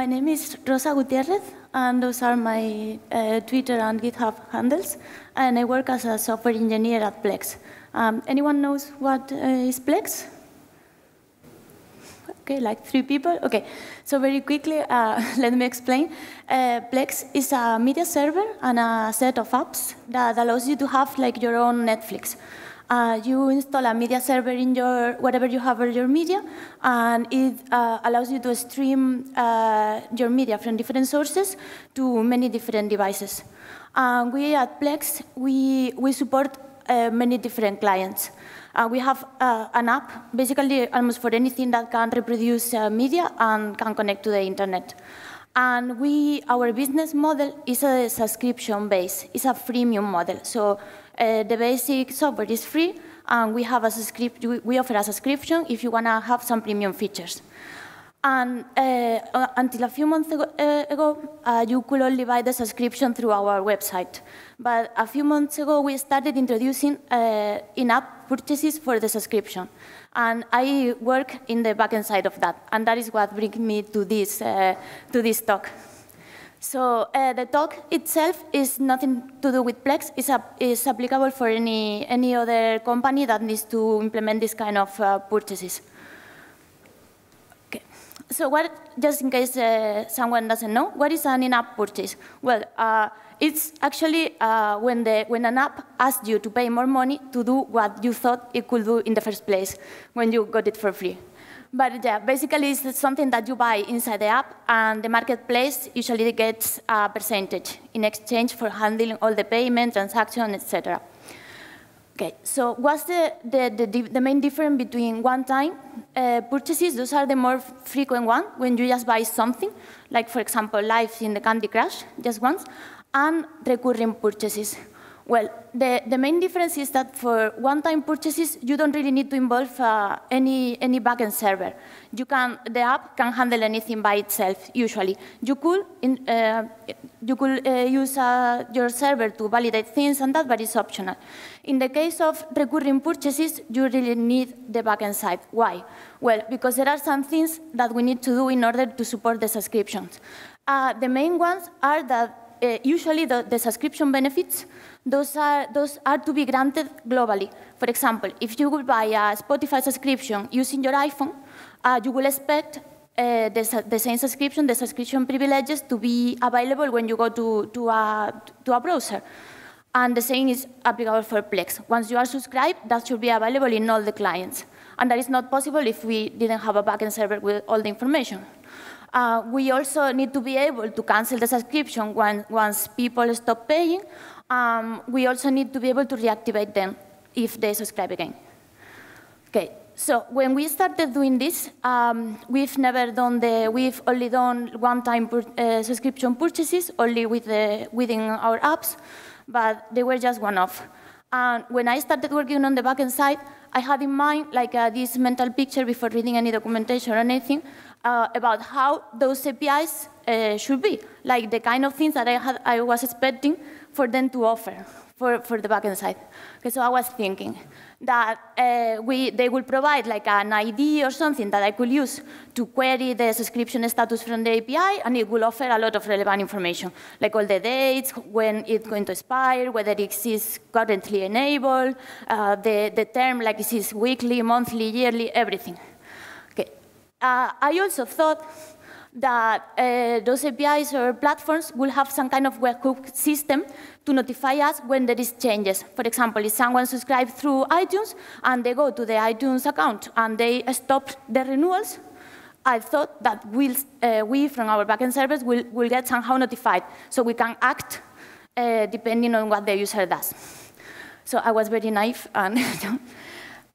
My name is Rosa Gutierrez, and those are my Twitter and GitHub handles. And I work as a software engineer at Plex. Anyone knows what is Plex? Okay, like 3 people? Okay, so very quickly, let me explain. Plex is a media server and a set of apps that allows you to have like your own Netflix. You install a media server in wherever you have your media, and it allows you to stream your media from different sources to many different devices. We at Plex, we support many different clients. We have an app, basically almost for anything that can reproduce media and can connect to the internet. And our business model is a subscription-based. It's a freemium model. So the basic software is free, and we offer a subscription if you want to have some premium features. And until a few months ago, you could only buy the subscription through our website. But a few months ago, we started introducing in-app purchases for the subscription. And I work in the backend side of that. And that is what brings me to this talk. So the talk itself is nothing to do with Plex. It's applicable for any other company that needs to implement this kind of purchases. So just in case someone doesn't know, what is an in-app purchase? Well, it's actually when an app asks you to pay more money to do what you thought it could do in the first place when you got it for free. But yeah, basically it's something that you buy inside the app, and the marketplace usually gets a percentage in exchange for handling all the payment, transactions, etc. Okay, so what's the main difference between one-time purchases? Those are the more frequent ones, when you just buy something, like, for example, lives in the Candy Crush, just once, and recurring purchases. Well, the main difference is that for one-time purchases, you don't really need to involve any backend server. The app can handle anything by itself, usually. You could use your server to validate things and that, but it's optional. In the case of recurring purchases, you really need the backend side. Why? Well, because there are some things that we need to do in order to support the subscriptions. The main ones are that usually the subscription benefits, those are to be granted globally. For example, if you would buy a Spotify subscription using your iPhone, you will expect the same subscription, the subscription privileges, to be available when you go to a browser. And the same is applicable for Plex. Once you are subscribed, that should be available in all the clients. And that is not possible if we didn't have a backend server with all the information. We also need to be able to cancel the subscription once people stop paying. We also need to be able to reactivate them if they subscribe again. Okay, so when we started doing this, we've only done one-time subscription purchases, only within our apps, but they were just one-off. And when I started working on the backend side, I had in mind like this mental picture before reading any documentation or anything about how those APIs should be, like the kind of things that I was expecting for them to offer for the backend side. Okay, so I was thinking that they will provide like an ID or something that I could use to query the subscription status from the API, and it will offer a lot of relevant information, like all the dates, when it's going to expire, whether it is currently enabled, the term, like it is weekly, monthly, yearly, everything. Okay. I also thought that those APIs or platforms will have some kind of webhook system to notify us when there is changes. For example, if someone subscribes through iTunes and they go to the iTunes account and they stop the renewals, I thought that we from our backend servers will get somehow notified, so we can act depending on what the user does. So I was very naive, and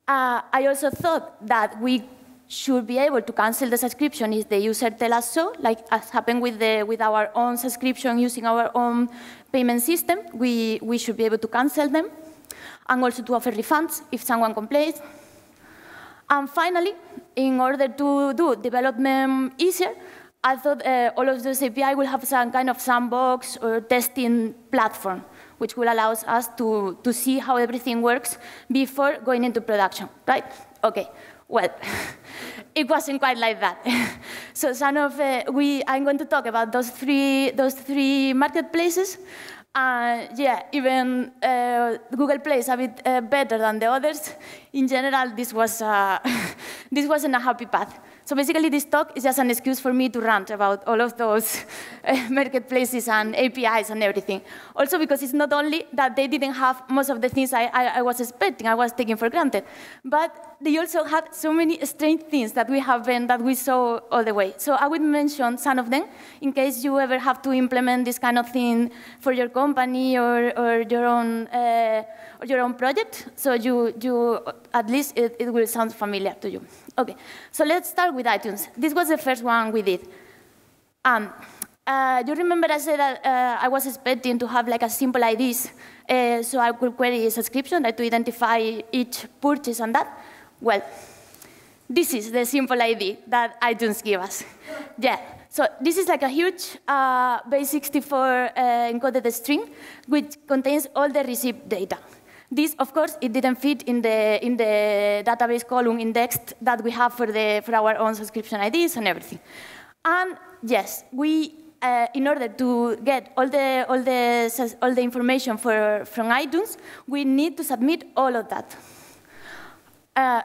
I also thought that we should be able to cancel the subscription if the user tells us so, like as happened with our own subscription using our own payment system. We should be able to cancel them, and also to offer refunds if someone complains. And finally, in order to do development easier, I thought all of those API will have some kind of sandbox or testing platform, which will allow us to see how everything works before going into production, right? Okay. Well, it wasn't quite like that. So I'm going to talk about those three marketplaces. Yeah, even Google Play is a bit better than the others. In general, this wasn't a happy path. So basically, this talk is just an excuse for me to rant about all of those marketplaces and APIs and everything. Also because it's not only that they didn't have most of the things I was expecting, I was taking for granted, but they also had so many strange things that we saw all the way. So I would mention some of them in case you ever have to implement this kind of thing for your company or your own project. So you at least it will sound familiar to you. Okay, so let's start with iTunes. This was the first one we did. You remember I said that I was expecting to have like a simple IDs, so I could query a subscription to identify each purchase and that. Well, this is the simple ID that iTunes gave us. Yeah, so this is like a huge base64 encoded string, which contains all the receipt data. This, of course, it didn't fit in the database column indexed that we have for our own subscription IDs and everything. And yes, we, in order to get all the information from iTunes, we need to submit all of that.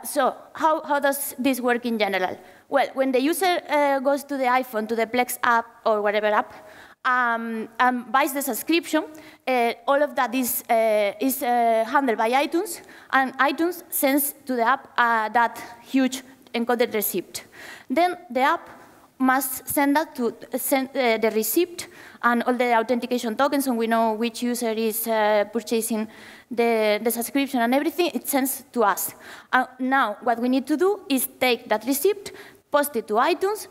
So how does this work in general? Well, when the user goes to the iPhone, to the Plex app or whatever app, and buys the subscription, all of that is handled by iTunes, and iTunes sends to the app that huge encoded receipt. Then the app must send that to the receipt and all the authentication tokens, so we know which user is purchasing the subscription and everything. It sends to us. Now, what we need to do is take that receipt, post it to iTunes,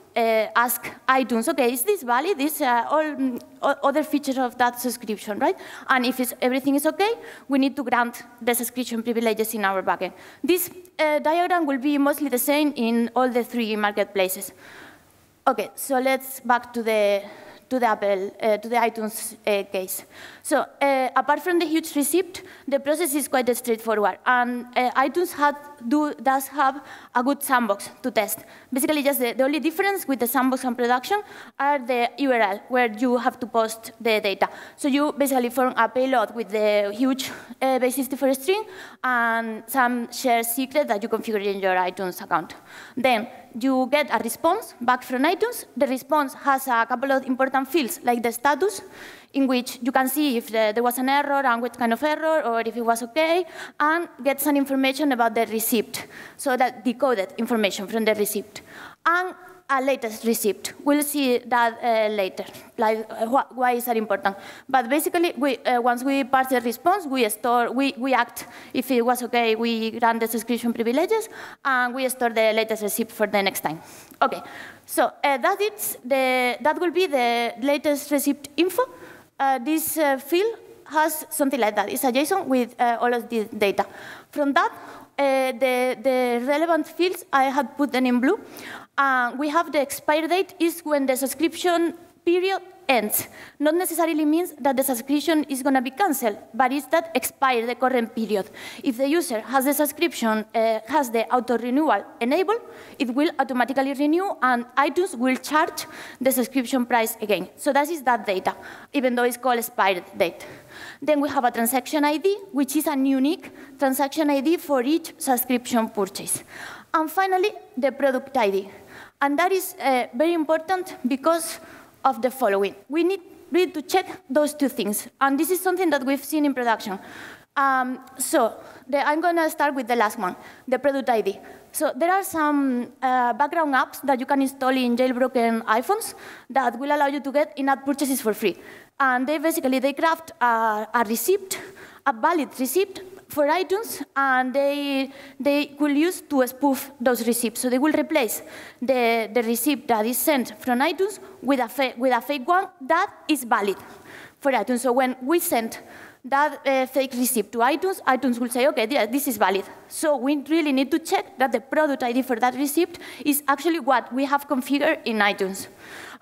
ask iTunes, okay, is this valid? Is all other features of that subscription, right? And if everything is okay, we need to grant the subscription privileges in our backend. This diagram will be mostly the same in all the three marketplaces. Okay, so let's back to the iTunes case. So apart from the huge receipt, the process is quite straightforward, and iTunes does have a good sandbox to test. Basically, just the only difference with the sandbox and production are the URL, where you have to post the data. So you basically form a payload with the huge base64 string and some shared secret that you configure in your iTunes account. Then you get a response back from iTunes. The response has a couple of important fields, like the status, in which you can see if there was an error and what kind of error, or if it was okay, and get some information about the receipt, so that decoded information from the receipt. And a latest receipt. We'll see that later, like why is that important. But basically, once we parse the response, we act if it was okay, we grant the subscription privileges, and we store the latest receipt for the next time. Okay, so that will be the latest receipt info. This field has something like that. It's a JSON with all of the data. From that, the relevant fields, I had put them in blue. We have the expire date is when the subscription period ends. Not necessarily means that the subscription is going to be canceled, but it's that expire the current period. If the user has the subscription, has the auto-renewal enabled, it will automatically renew, and iTunes will charge the subscription price again. So that is that data, even though it's called expired date. Then we have a transaction ID, which is a unique transaction ID for each subscription purchase. And finally, the product ID. And that is very important because of the following. We need to check those two things. And this is something that we've seen in production. I'm going to start with the last one, the product ID. So there are some background apps that you can install in jailbroken iPhones that will allow you to get in-app purchases for free. And they craft a receipt, a valid receipt for iTunes, and they will use to spoof those receipts. So they will replace the receipt that is sent from iTunes with a fake one that is valid for iTunes. So when we send that fake receipt to iTunes, iTunes will say, okay, yeah, this is valid. So we really need to check that the product ID for that receipt is actually what we have configured in iTunes.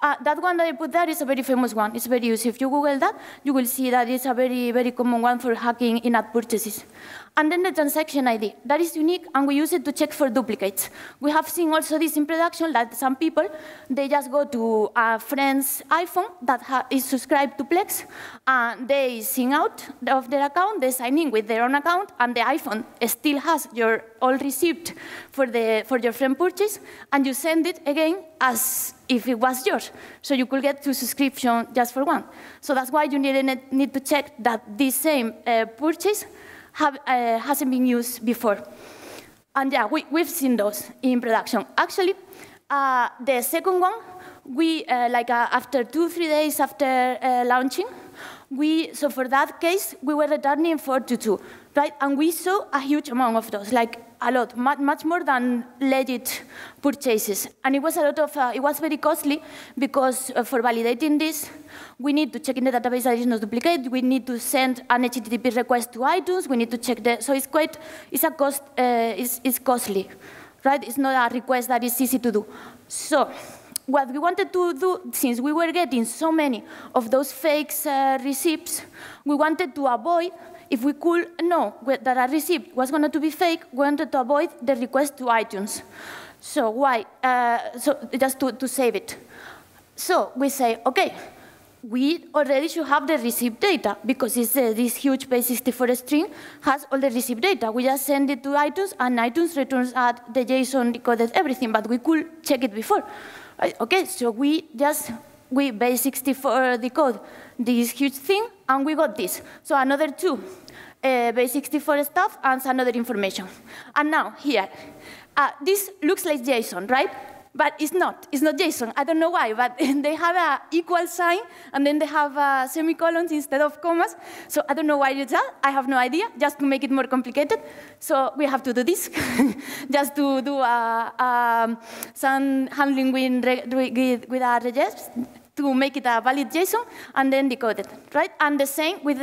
That one that I put there is a very famous one. It's very used. If you Google that, you will see that it's a very, very common one for hacking in-app purchases. And then the transaction ID. That is unique, and we use it to check for duplicates. We have seen also this in production, that some people, they just go to a friend's iPhone that is subscribed to Plex, and they sign out of their account, they sign in with their own account, and the iPhone still has your old receipt for your friend purchase, and you send it again as if it was yours. So you could get 2 subscriptions just for one. So that's why you need to check that this same purchase hasn't been used before. And yeah, we've seen those in production. Actually, the second one, we, after 2-3 days after launching, so for that case, we were returning 422, right? And we saw a huge amount of those, like a lot, much more than legit purchases. And it was a lot of, it was very costly because for validating this, we need to check in the database that is not duplicate. We need to send an HTTP request to iTunes. We need to check so it's costly, right? It's not a request that is easy to do. So what we wanted to do, since we were getting so many of those fake receipts, we wanted to avoid, if we could know that a receipt was going to be fake, we wanted to avoid the request to iTunes. So why? So just to save it. So we say, okay, we already should have the receipt data because it's, this huge base64 string has all the receipt data. We just send it to iTunes, and iTunes returns out the JSON decoded everything, but we could check it before. Okay, so we base64 decode this huge thing, and we got this. So another 2 base64 stuff and another information. And now here, this looks like JSON, right? But it's not JSON. I don't know why, but they have an equal sign, and then they have semicolons instead of commas. So I don't know why it's that. I have no idea, just to make it more complicated. So we have to do this, just to do some handling with a regex to make it a valid JSON, and then decode it, right? And the same with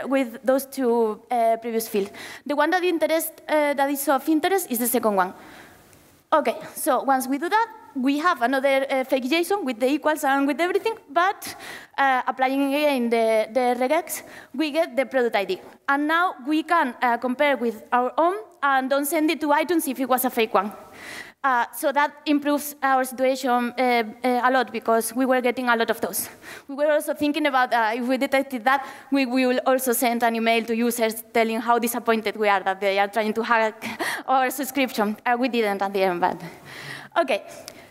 with those 2 previous fields. The one that is of interest is the second one. Okay, so once we do that, we have another fake JSON with the equals and with everything, but applying again the regex, we get the product ID. And now we can compare with our own and don't send it to iTunes if it was a fake one. So that improves our situation a lot because we were getting a lot of those. We were also thinking about if we detected that, we will also send an email to users telling how disappointed we are that they are trying to hack our subscription. We didn't at the end, but okay.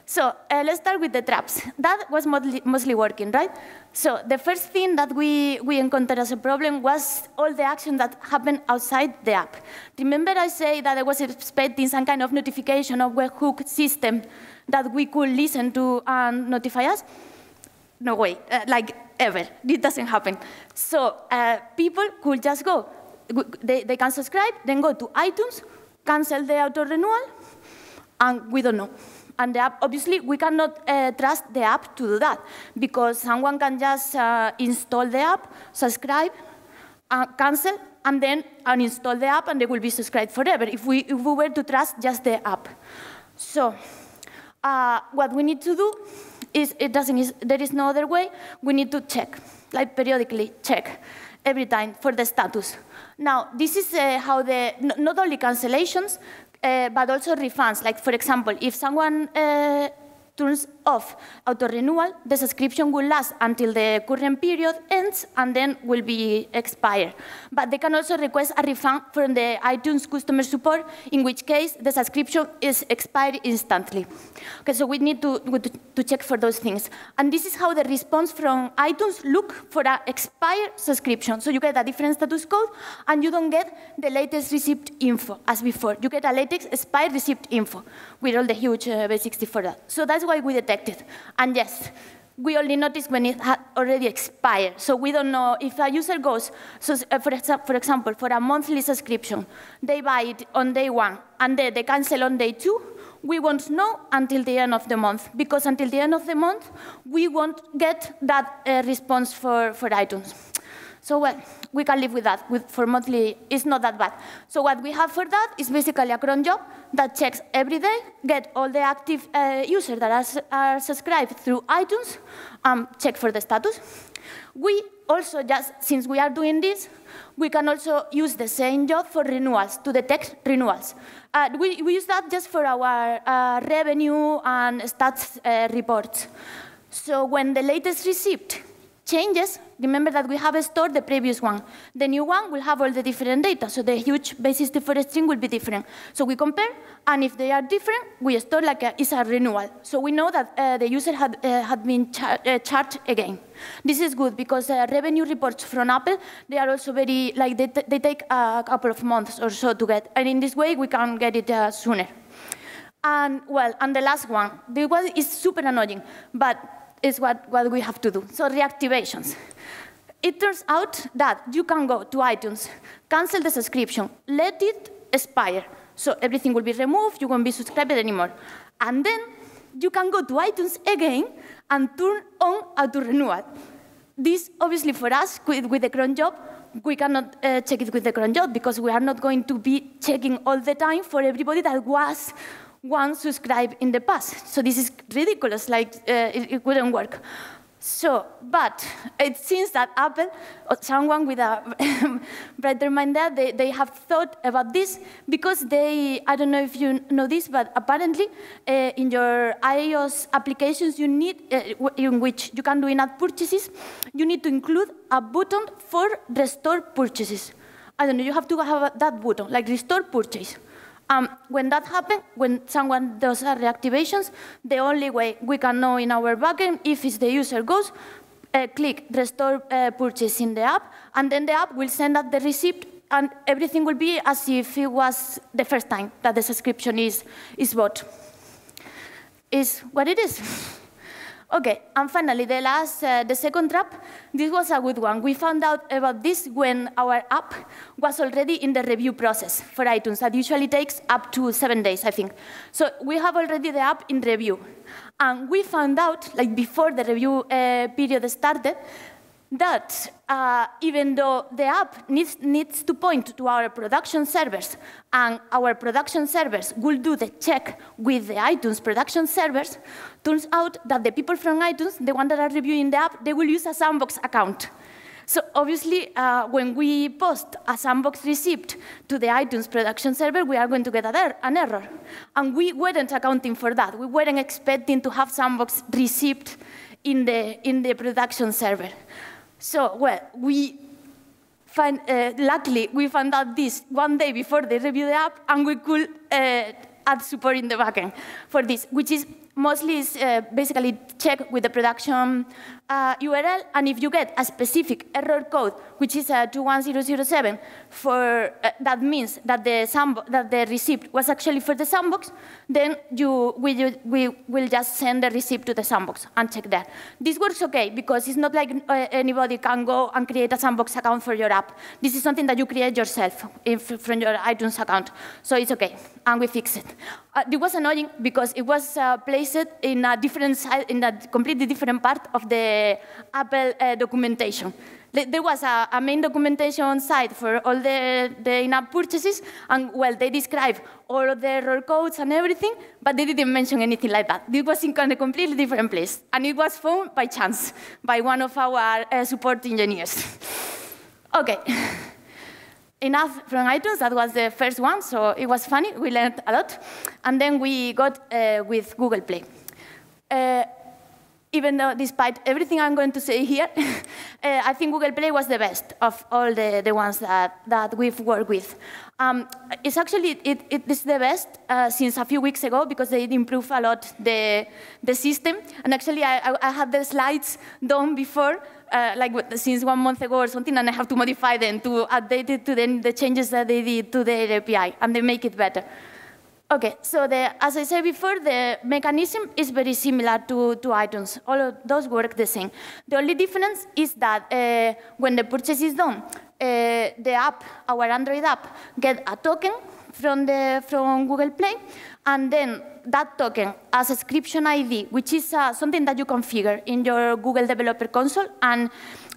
So let's start with the traps. That was mostly working, right? So the first thing that we encountered as a problem was all the action that happened outside the app. Remember I said that I was expecting some kind of notification of webhook system that we could listen to and notify us? No way, like ever. It doesn't happen. So people could just go. They can subscribe, then go to iTunes, cancel the auto-renewal, and we don't know. And the app, obviously, we cannot trust the app to do that because someone can just install the app, subscribe, cancel, and then uninstall the app, and they will be subscribed forever if we were to trust just the app. So what we need to do is, there is no other way. We need to check, like periodically check every time for the status. Now, this is how not only cancellations, but also refunds. Like, for example, if someone turns off auto-renewal, the subscription will last until the current period ends and then will be expired. But they can also request a refund from the iTunes customer support, in which case the subscription is expired instantly. Okay, so we need to check for those things. And this is how the response from iTunes look for an expired subscription. So you get a different status code, and you don't get the latest receipt info as before. You get a latest expired receipt info with all the huge base64 for that. So that's why we detected. And yes, we only notice when it had already expired. So we don't know if a user goes, so for example, for a monthly subscription, they buy it on day 1, and then they cancel on day 2, we won't know until the end of the month, because until the end of the month, we won't get that response for iTunes. So well, we can live with that. For monthly, it's not that bad. So what we have for that is basically a cron job that checks every day, get all the active users that are subscribed through iTunes, check for the status. We also, just since we are doing this, we can also use the same job for renewals, to detect renewals. We use that just for our revenue and stats reports. So when the latest receipt changes, remember that we have stored the previous one. The new one will have all the different data, so the huge basis for string will be different. So we compare, and if they are different, we store like it's a renewal. So we know that the user had been charged again. This is good because revenue reports from Apple, they are also very, like they take a couple of months or so to get, and in this way we can get it sooner. And well, and the last one, the one is super annoying, but is what we have to do. So reactivations. It turns out that you can go to iTunes, cancel the subscription, let it expire. So everything will be removed, you won't be subscribed anymore. And then you can go to iTunes again and turn on auto renewal. This, obviously, for us, with the cron job, we cannot check it with the cron job because we are not going to be checking all the time for everybody that was once subscribed in the past. So this is ridiculous, like it wouldn't work. So, but it seems that Apple, or someone with a brighter mind there, they have thought about this because they, I don't know if you know this, but apparently in your iOS applications you need, in which you can do in-app purchases, you need to include a button for restore purchases. I don't know, you have to have that button, like restore purchase. When that happens, when someone does reactivations, the only way we can know in our backend if it's the user goes, click restore purchase in the app, and then the app will send out the receipt, and everything will be as if it was the first time that the subscription is bought. Is what it is. Okay, and finally, the second trap, this was a good one. We found out about this when our app was already in the review process for iTunes. That usually takes up to 7 days, I think. So we have already the app in review. And we found out, like before the review period started, that even though the app needs to point to our production servers, and our production servers will do the check with the iTunes production servers, turns out that the people from iTunes, the ones that are reviewing the app, they will use a sandbox account. So obviously, when we post a sandbox receipt to the iTunes production server, we are going to get an error. And we weren't accounting for that. We weren't expecting to have sandbox receipt in the production server. So, well, luckily, we found out this 1 day before they review the app, and we could add support in the backend for this, which is mostly basically check with the production URL, and if you get a specific error code, which is 21007, that means that the receipt was actually for the sandbox, then we will just send the receipt to the sandbox and check that. This works okay because it's not like anybody can go and create a sandbox account for your app. This is something that you create yourself from your iTunes account, so it's okay, and we fix it. It was annoying because it was placed in a different side, in a completely different part of the Apple documentation. There was a main documentation site for all the in-app purchases, and well, they describe all of the error codes and everything, but they didn't mention anything like that. It was in a completely different place, and it was found by chance by one of our support engineers. Okay. Enough from iTunes, that was the first one, so it was funny, we learned a lot. And then we got with Google Play. Even though, despite everything I'm going to say here, I think Google Play was the best of all the ones that we've worked with. It's actually, it is the best since a few weeks ago because they improved a lot the system. And actually, I had the slides done before, like since 1 month ago or something, and I have to modify them to update it to the changes that they did to their API, and they make it better. Okay, so as I said before, the mechanism is very similar to iTunes. All of those work the same. The only difference is that when the purchase is done, the app, our Android app, get a token from Google Play, and then that token, a subscription ID, which is something that you configure in your Google Developer Console, and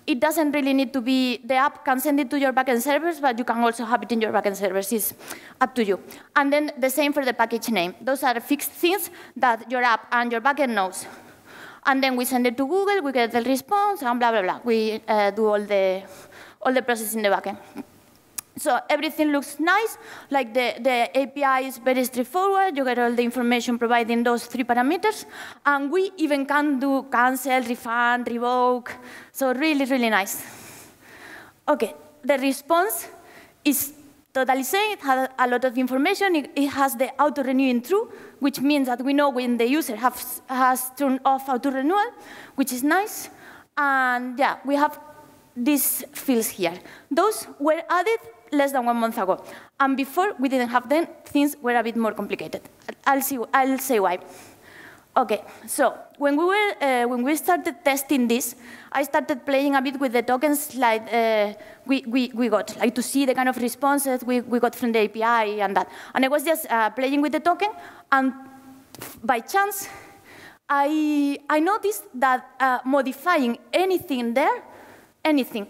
It doesn't really need to be, the app can send it to your backend servers, but you can also have it in your backend servers. It's up to you. And then the same for the package name. Those are fixed things that your app and your backend knows. And then we send it to Google, we get the response, and blah, blah, blah. We do all the process in the backend. So everything looks nice, like the API is very straightforward. You get all the information providing those 3 parameters. And we even can do cancel, refund, revoke. So really, really nice. OK, the response is totally same. It has a lot of information. It has the auto-renewing true, which means that we know when the user has turned off auto-renewal, which is nice. And yeah, we have these fields here. Those were added less than 1 month ago. And before we didn't have them, things were a bit more complicated. I'll say why. OK, so when we started testing this, I started playing a bit with the tokens like we got, like to see the kind of responses we got from the API and that. And I was just playing with the token, and by chance, I noticed that modifying anything there, anything,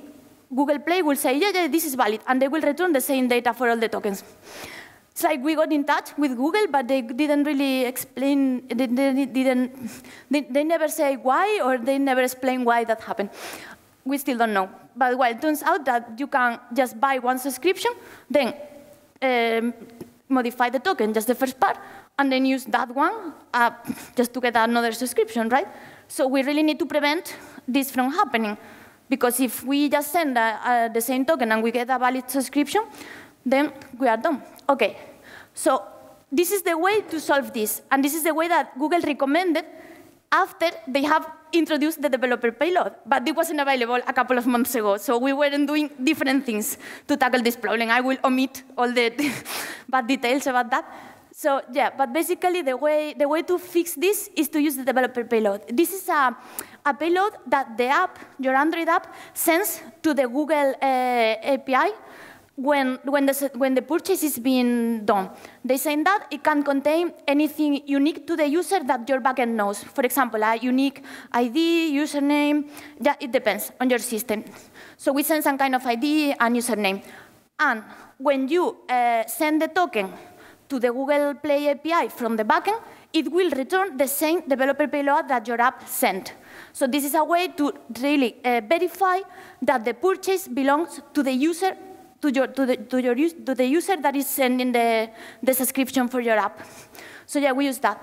Google Play will say, yeah, this is valid, and they will return the same data for all the tokens. It's like we got in touch with Google, but they didn't really explain, they never say why, or they never explain why that happened. We still don't know. But well, it turns out that you can just buy 1 subscription, then modify the token, just the first part, and then use that one just to get another subscription, right? So we really need to prevent this from happening. Because if we just send the same token and we get a valid subscription, then we are done. OK, so this is the way to solve this. And this is the way that Google recommended after they have introduced the developer payload. But it wasn't available a couple of months ago. So we weren't doing different things to tackle this problem. I will omit all the bad details about that. So yeah, but basically the way to fix this is to use the developer payload. This is a payload that the app, your Android app, sends to the Google API when the purchase is being done. They say that it can contain anything unique to the user that your backend knows. For example, a unique ID, username. Yeah, it depends on your system. So we send some kind of ID and username. And when you send the token to the Google Play API from the backend, it will return the same developer payload that your app sent. So this is a way to really verify that the purchase belongs to the user, to the user that is sending the subscription for your app. So yeah, we use that.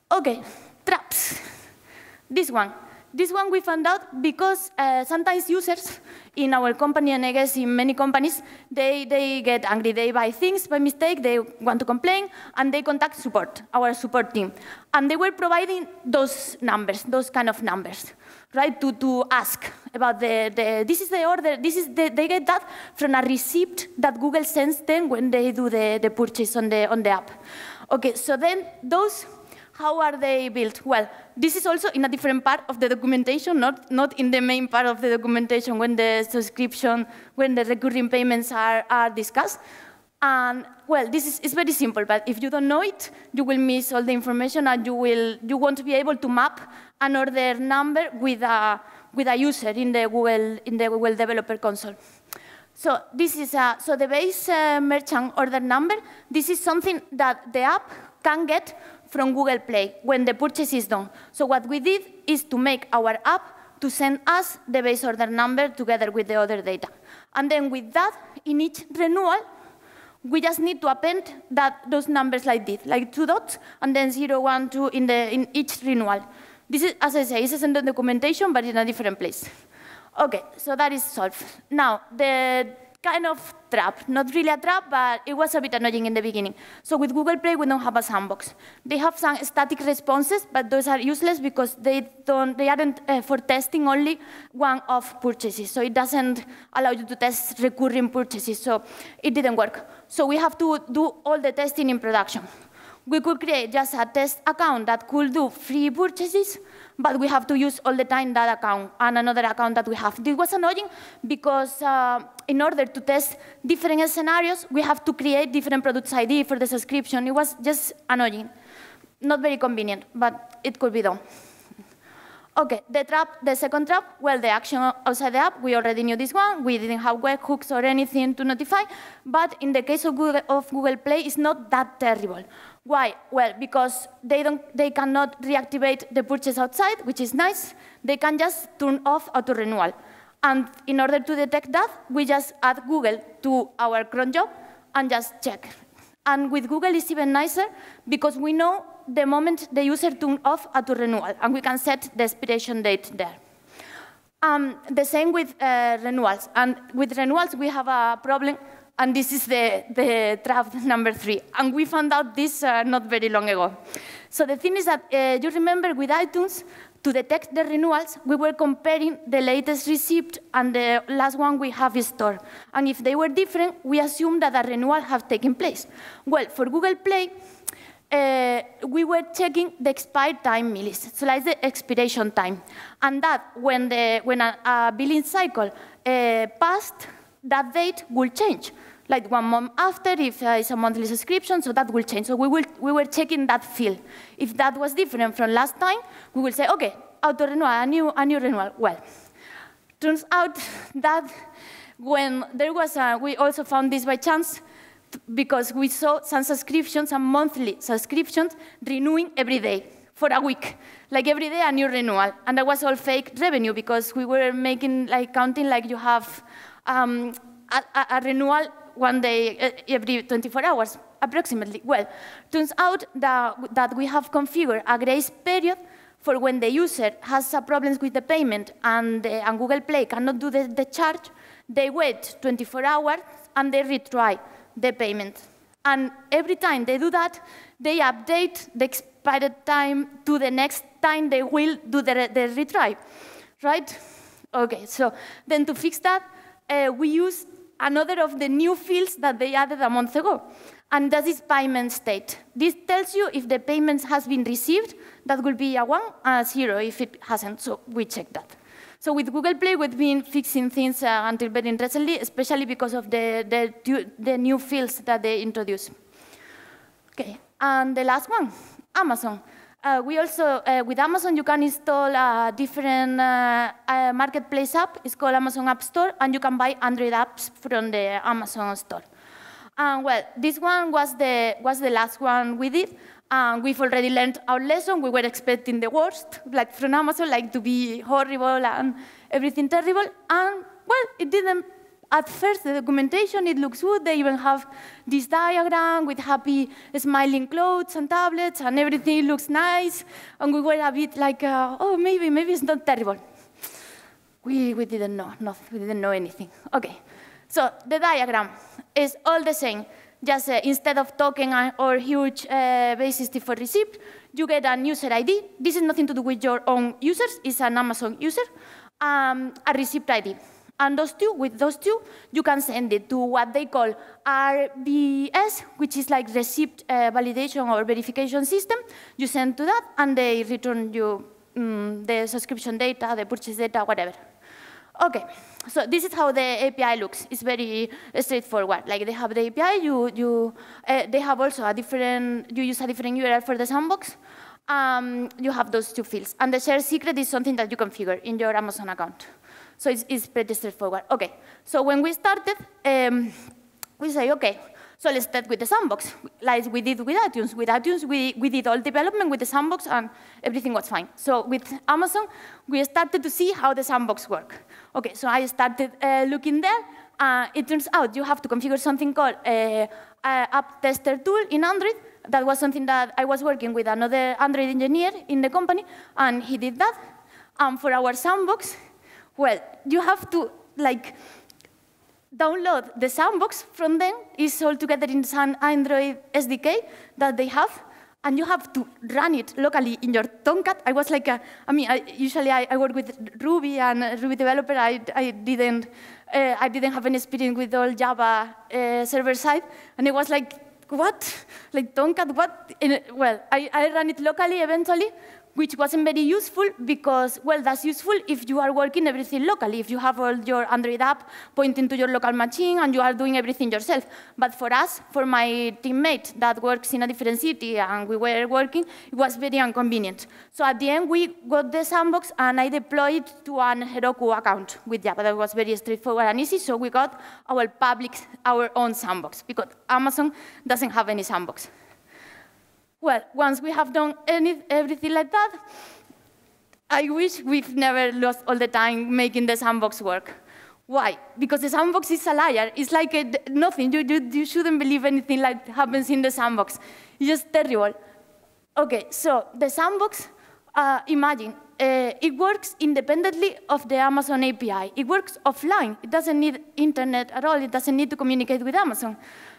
OK, traps. This one we found out because sometimes users in our company, and I guess in many companies, they get angry. They buy things by mistake, they want to complain, and they contact support, our support team. And they were providing those numbers, those kind of numbers, right, to ask about this is the order, they get that from a receipt that Google sends them when they do the purchase on the app. OK, so then those, how are they built? Well, this is also in a different part of the documentation, not in the main part of the documentation when the subscription, when the recurring payments are discussed. And well, this is very simple, but if you don't know it, you will miss all the information, and you won't be able to map an order number with a user in the Google Developer Console. So this is so the base merchant order number. This is something that the app can get from Google Play when the purchase is done. So what we did is to make our app to send us the base order number together with the other data. And then with that, in each renewal, we just need to append those numbers like this, like 2 dots, and then 0, 1, 2 in each renewal. This is, as I say, this is in the documentation, but in a different place. OK, so that is solved. Now, the kind of trap, not really a trap, but it was a bit annoying in the beginning. So with Google Play, we don't have a sandbox. They have some static responses, but those are useless because they aren't for testing only one-off purchases. So it doesn't allow you to test recurring purchases. So it didn't work. So we have to do all the testing in production. We could create just a test account that could do free purchases, but we have to use all the time that account and another account that we have. This was annoying because in order to test different scenarios, we have to create different products ID for the subscription. It was just annoying. Not very convenient, but it could be done. Okay, the second trap, well, the action outside the app, we already knew this one. We didn't have webhooks or anything to notify. But in the case of Google Play, it's not that terrible. Why? Well, because they cannot reactivate the purchase outside, which is nice. They can just turn off auto renewal. And in order to detect that, we just add Google to our cron job and just check. And with Google, it's even nicer because we know the moment the user turns off auto renewal, and we can set the expiration date there. The same with renewals. And with renewals, we have a problem, and this is the trap number 3. And we found out this not very long ago. So the thing is that you remember with iTunes, to detect the renewals, we were comparing the latest receipt and the last one we have in store. And if they were different, we assumed that a renewal had taken place. Well, for Google Play, we were checking the expired time millis, so like the expiration time. And that when a billing cycle passed, that date will change. Like 1 month after, if it's a monthly subscription, so that will change. So we were checking that field. If that was different from last time, we will say, okay, auto renewal, a new renewal. Well, turns out that when there was we also found this by chance, because we saw some subscriptions, some monthly subscriptions, renewing every day for a week. Like every day, a new renewal. And that was all fake revenue, because we were making, like, counting like you have a renewal one day every 24 hours, approximately. Well, turns out that we have configured a grace period for when the user has problems with the payment and Google Play cannot do the charge. They wait 24 hours and they retry the payment. And every time they do that, they update the expired time to the next time they will do the retry, right? Okay, so then to fix that, we use another of the new fields that they added a month ago, and that is payment state. This tells you if the payment has been received, that will be a 1, a 0 if it hasn't, so we check that. So with Google Play, we've been fixing things until very recently, especially because of the new fields that they introduced. Okay, and the last one, Amazon. We also, with Amazon, you can install a different marketplace app. It's called Amazon Appstore, and you can buy Android apps from the Amazon store. And well, this one was the last one we did. We've already learned our lesson. We were expecting the worst, like from Amazon, like to be horrible and everything terrible. And well, it didn't. At first, the documentation, it looks good. They even have this diagram with happy smiling clothes and tablets, and everything looks nice. And we were a bit like, oh, maybe it's not terrible. We didn't know, we didn't know anything. Okay, so the diagram is all the same. Just instead of token or huge basis for receipt, you get a user ID. This is nothing to do with your own users. It's an Amazon user. A receipt ID. And with those two, you can send it to what they call RVS, which is like receipt validation or verification system. You send to that, and they return you the subscription data, the purchase data, whatever. Okay, so this is how the API looks. It's very straightforward. Like they have the API, they have also you use a different URL for the sandbox. You have those two fields. And the share secret is something that you configure in your Amazon account. So it's pretty straightforward. Okay, so when we started, we say, okay, so let's start with the sandbox, like we did with iTunes. With iTunes, we did all development with the sandbox, and everything was fine. So with Amazon, we started to see how the sandbox works. Okay, so I started looking there. It turns out you have to configure something called app tester tool in Android. That was something that I was working with another Android engineer in the company, and he did that. For our sandbox, well, you have to download the sandbox from them. It's all together in some Android SDK that they have, and you have to run it locally in your Tomcat. I was like, usually I work with Ruby and Ruby developer. I didn't have any experience with all Java server side, and it was like, what? Like Tomcat, what? Well, I ran it locally eventually which wasn't very useful because, well, that's useful if you are working everything locally, if you have all your Android app pointing to your local machine and you are doing everything yourself. But for us, for my teammate that works in a different city and we were working, it was very inconvenient. So at the end, we got the sandbox and I deployed to an Heroku account with Java. That was very straightforward and easy, so we got our own sandbox because Amazon doesn't have any sandbox. Well, once we have done everything like that, I wish we've never lost all the time making the sandbox work. Why? Because the sandbox is a liar. It's like nothing. You shouldn't believe anything like happens in the sandbox. It's just terrible. OK, so the sandbox, imagine, it works independently of the Amazon API. It works offline. It doesn't need internet at all. It doesn't need to communicate with Amazon.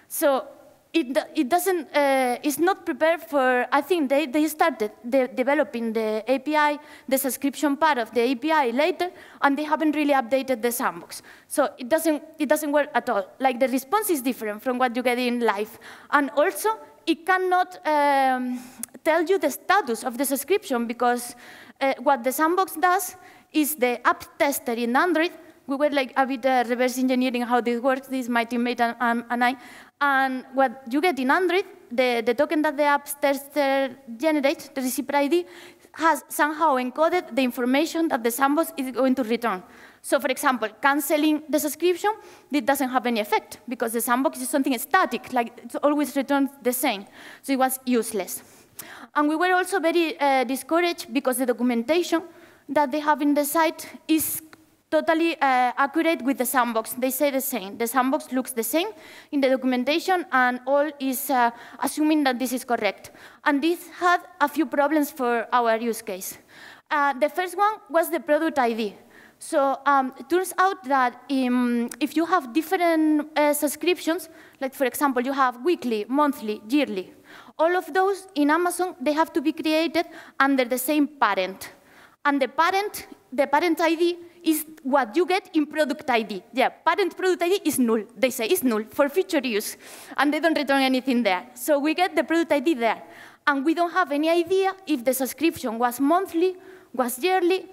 So it's not prepared for, I think they started developing the API, the subscription part of the API later, and they haven't really updated the sandbox. So it doesn't work at all. Like the response is different from what you get in live. And also, it cannot tell you the status of the subscription because what the sandbox does is the app tester in Android. We were like a bit reverse engineering how this works, this my teammate and I. And what you get in Android, the token that the app tester generates, the receiver ID, has somehow encoded the information that the sandbox is going to return. So for example, canceling the subscription, it doesn't have any effect because the sandbox is something static, like it always returns the same. So it was useless. And we were also very discouraged because the documentation that they have in the site is totally accurate with the sandbox. They say the same. The sandbox looks the same in the documentation, and all is assuming that this is correct. And this had a few problems for our use case. The first one was the product ID. So it turns out that if you have different subscriptions, like for example, you have weekly, monthly, yearly, all of those in Amazon, they have to be created under the same parent. And the parent ID is what you get in product ID. Yeah, parent product ID is null. They say it's null for future use, and they don't return anything there. So we get the product ID there, and we don't have any idea if the subscription was monthly, was yearly,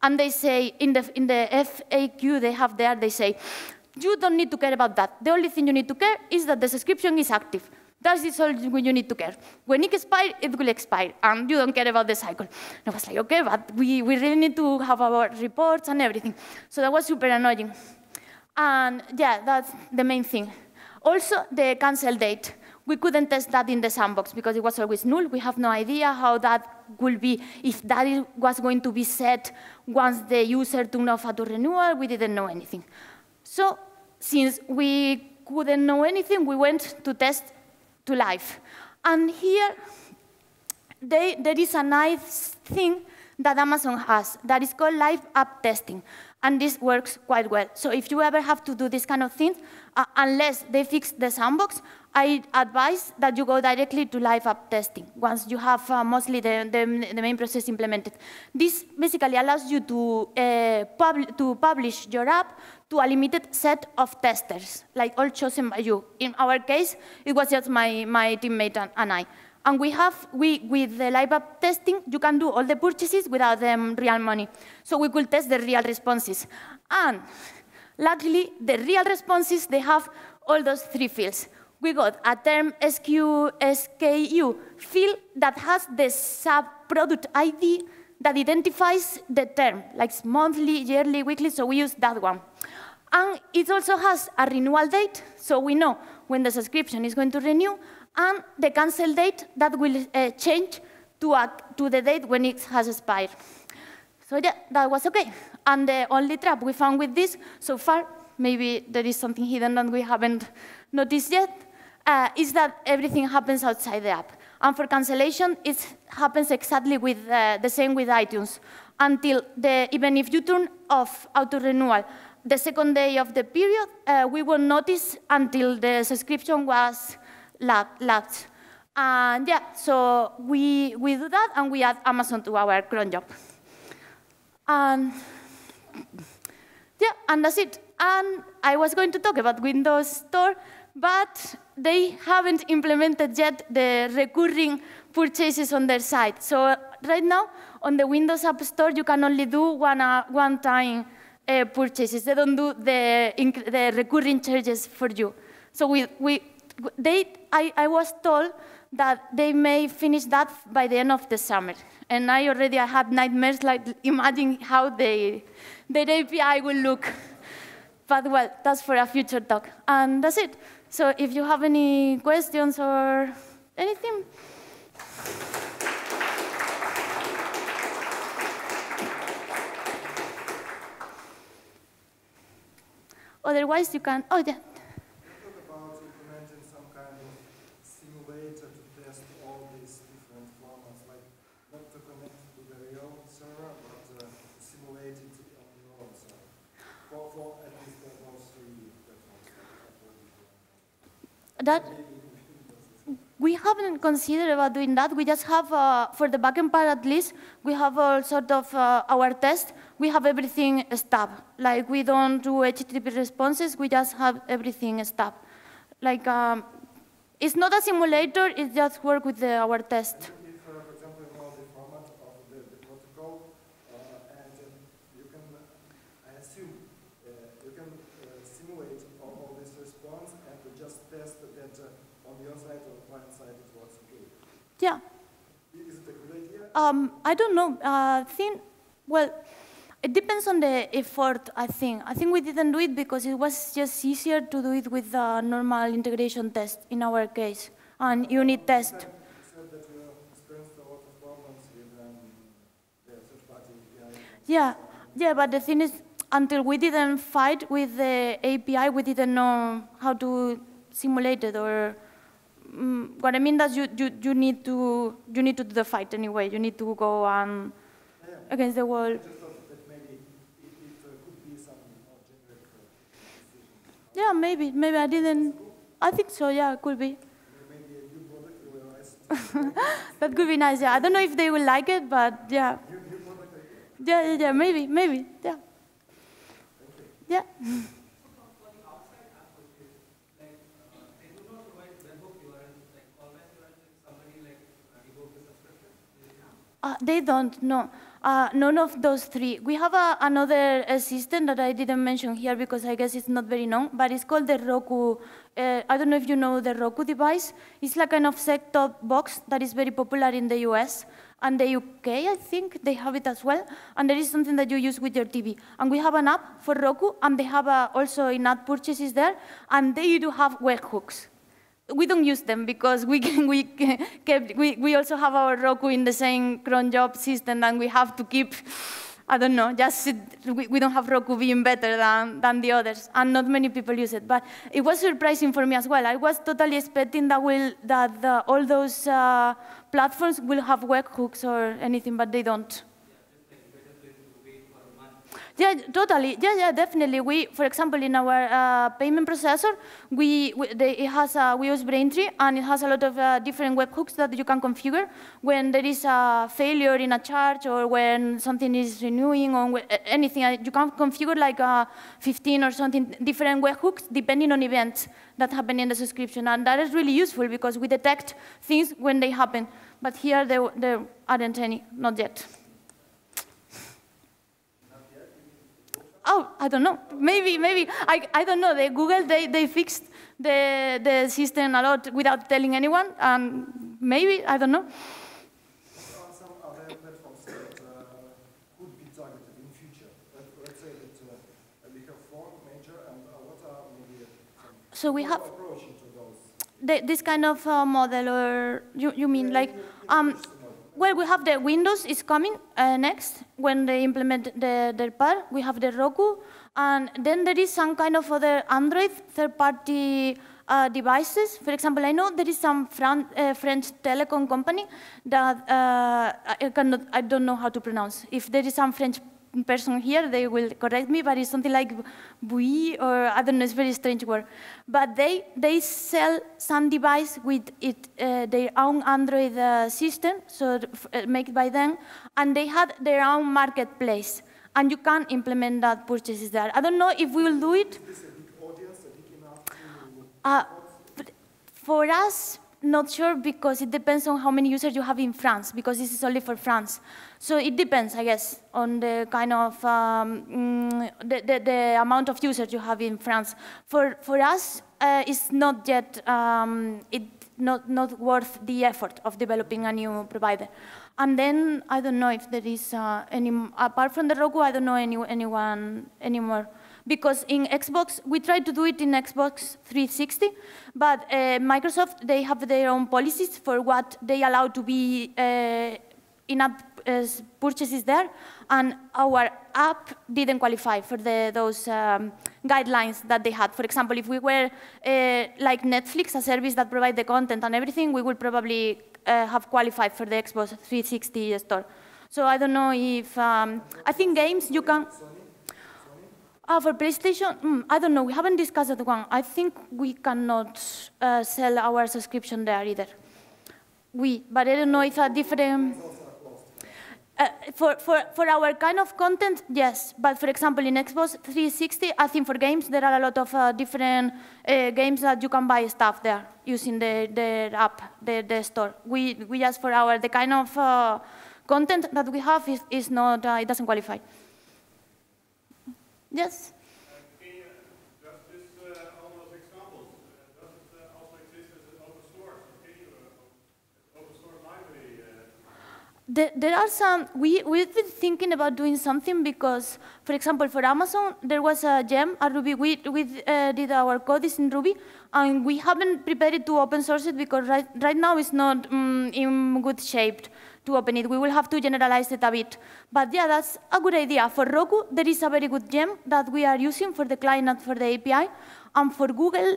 and they say in the FAQ they have there, they say, you don't need to care about that. The only thing you need to care is that the subscription is active. That is all you need to care. When it expires, it will expire, and you don't care about the cycle. And I was like, OK, but we really need to have our reports and everything. So that was super annoying. And yeah, that's the main thing. Also, the cancel date. We couldn't test that in the sandbox because it was always null. We have no idea how that will be, if that was going to be set once the user turned off auto renewal. We didn't know anything. So since we couldn't know anything, we went to test to live. And here, there is a nice thing that Amazon has that is called live app testing. And this works quite well. So if you ever have to do this kind of thing, unless they fix the sandbox, I advise that you go directly to live app testing once you have mostly the main process implemented. This basically allows you to publish your app to a limited set of testers, like all chosen by you. In our case, it was just my teammate and I. And with the live app testing, you can do all the purchases without real money. So we could test the real responses. And luckily, the real responses, they have all those three fields. We got a term SKU field that has the sub-product ID that identifies the term, like monthly, yearly, weekly, so we use that one. And it also has a renewal date, so we know when the subscription is going to renew, and the cancel date that will change to the date when it has expired. So yeah, that was OK. And the only trap we found with this so far, maybe there is something hidden that we haven't noticed yet, is that everything happens outside the app. And for cancellation, it happens exactly with the same with iTunes. Until even if you turn off auto-renewal the second day of the period, we won't notice until the subscription was lapsed. And yeah, so we do that, and we add Amazon to our cron job. And yeah, and that's it. And I was going to talk about Windows Store, but they haven't implemented yet the recurring purchases on their site. So right now, on the Windows App Store, you can only do one-time purchases. They don't do the recurring charges for you. So I was told that they may finish that by the end of the summer. And I had nightmares, like imagine how their API will look. But well, that's for a future talk. And that's it. So if you have any questions or anything. Otherwise, you can, oh yeah. Talk about implementing some kind of simulator to test all these different formats, like not to connect to the real server, but to simulate it on your own server. For at least those three platforms. We haven't considered about doing that. We just have, for the backend part at least, we have all sort of our test. We have everything stub. Like we don't do HTTP responses. We just have everything stub. Like it's not a simulator. It just works with our test. If, for example, you know the format of the protocol, and you can, I assume, you can simulate all this response and just test that on your side or client side it works okay. Yeah. Is it a good idea? I don't know. Well, it depends on the effort, I think. I think we didn't do it because it was just easier to do it with a normal integration test in our case, and unit test. You said that you experienced a lot of problems with the third-party API. Yeah, but the thing is, until we didn't fight with the API, we didn't know how to simulate it, or what I mean is you need to do the fight anyway. You need to go against the wall. I just thought that maybe it could be some more generic decision. Yeah, maybe I didn't. I think so. Yeah, it could be. Maybe a new product will arise. That could be nice. Yeah, I don't know if they will like it, but yeah. New product idea? Yeah, maybe. Yeah. Yeah. They don't, no. None of those three. We have another system that I didn't mention here because I guess it's not very known, but it's called the Roku. I don't know if you know the Roku device. It's like kind of set-top box that is very popular in the US and the UK, I think they have it as well. And there is something that you use with your TV. And we have an app for Roku, and they have also in-app purchases there, and they do have webhooks. We don't use them because we also have our Roku in the same cron job system, and we have to keep, I don't know, we don't have Roku being better than the others, and not many people use it. But it was surprising for me as well. I was totally expecting that all those platforms will have webhooks or anything, but they don't. Yeah, totally. Yeah, definitely. For example, in our payment processor, we use Braintree, and it has a lot of different webhooks that you can configure when there is a failure in a charge or when something is renewing or anything. You can configure like 15 or something different webhooks depending on events that happen in the subscription, and that is really useful because we detect things when they happen. But here there aren't any, not yet. Oh, I don't know. Maybe. I don't know. Google, they fixed the system a lot without telling anyone, and maybe, I don't know. There are some other platforms that could be targeted in future. Let's say that we have 4 major, and what are maybe so we have approach into those? This kind of model, or you mean like well, we have the Windows is coming next when they implement their part. We have the Roku, and then there is some kind of other Android third-party devices. For example, I know there is some French telecom company that I don't know how to pronounce. If there is some French person here, they will correct me, but it's something like Bui, or I don't know, it's a very strange word. But they sell some device with their own Android system, so made by them, and they had their own marketplace, and you can implement that purchases there. I don't know if we will do it. Is this a big audience, a big enough to For us, not sure, because it depends on how many users you have in France, because this is only for France. So it depends, I guess, on the kind of the amount of users you have in France. For us, it's not yet not worth the effort of developing a new provider. And then I don't know if there is any, apart from the Roku, I don't know anyone anymore. Because in Xbox, we tried to do it in Xbox 360, but Microsoft, they have their own policies for what they allow to be in-app purchases there, and our app didn't qualify for those guidelines that they had. For example, if we were like Netflix, a service that provides the content and everything, we would probably have qualified for the Xbox 360 store. So I don't know if, I think games you can. For PlayStation, I don't know. We haven't discussed that one. I think we cannot sell our subscription there either. But I don't know if a different. For our kind of content, yes. But for example, in Xbox 360, I think for games, there are a lot of different games that you can buy stuff there using the app, the store. We just for the kind of content that we have is not, it doesn't qualify. Yes? Can you, does this, all those examples, does it also exist as an open source? Or can you, open source library? There are some, we've been thinking about doing something because, for example, for Amazon, there was a gem, a Ruby, we did our code is in Ruby, and we haven't prepared it to open source it because right now it's not in good shape to open it. We will have to generalize it a bit. But yeah, that's a good idea. For Roku, there is a very good gem that we are using for the client and for the API. And for Google,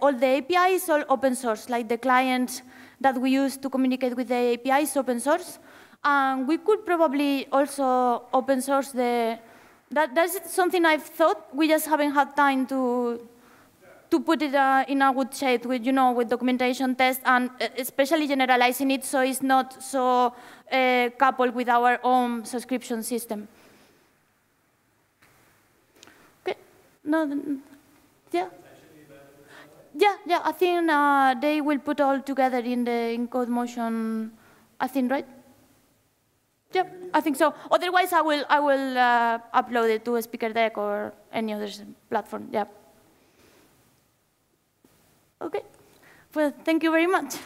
all the API is all open source, like the client that we use to communicate with the API is open source. And we could probably also open source that's something I've thought. We just haven't had time to put it in a good shape with, with documentation tests and especially generalizing it so it's not so coupled with our own subscription system. Okay. No, yeah. Yeah, I think they will put all together in the encode motion, I think, right? Yeah, I think so. Otherwise, I will upload it to a speaker deck or any other platform. Yeah. Okay. Well, thank you very much.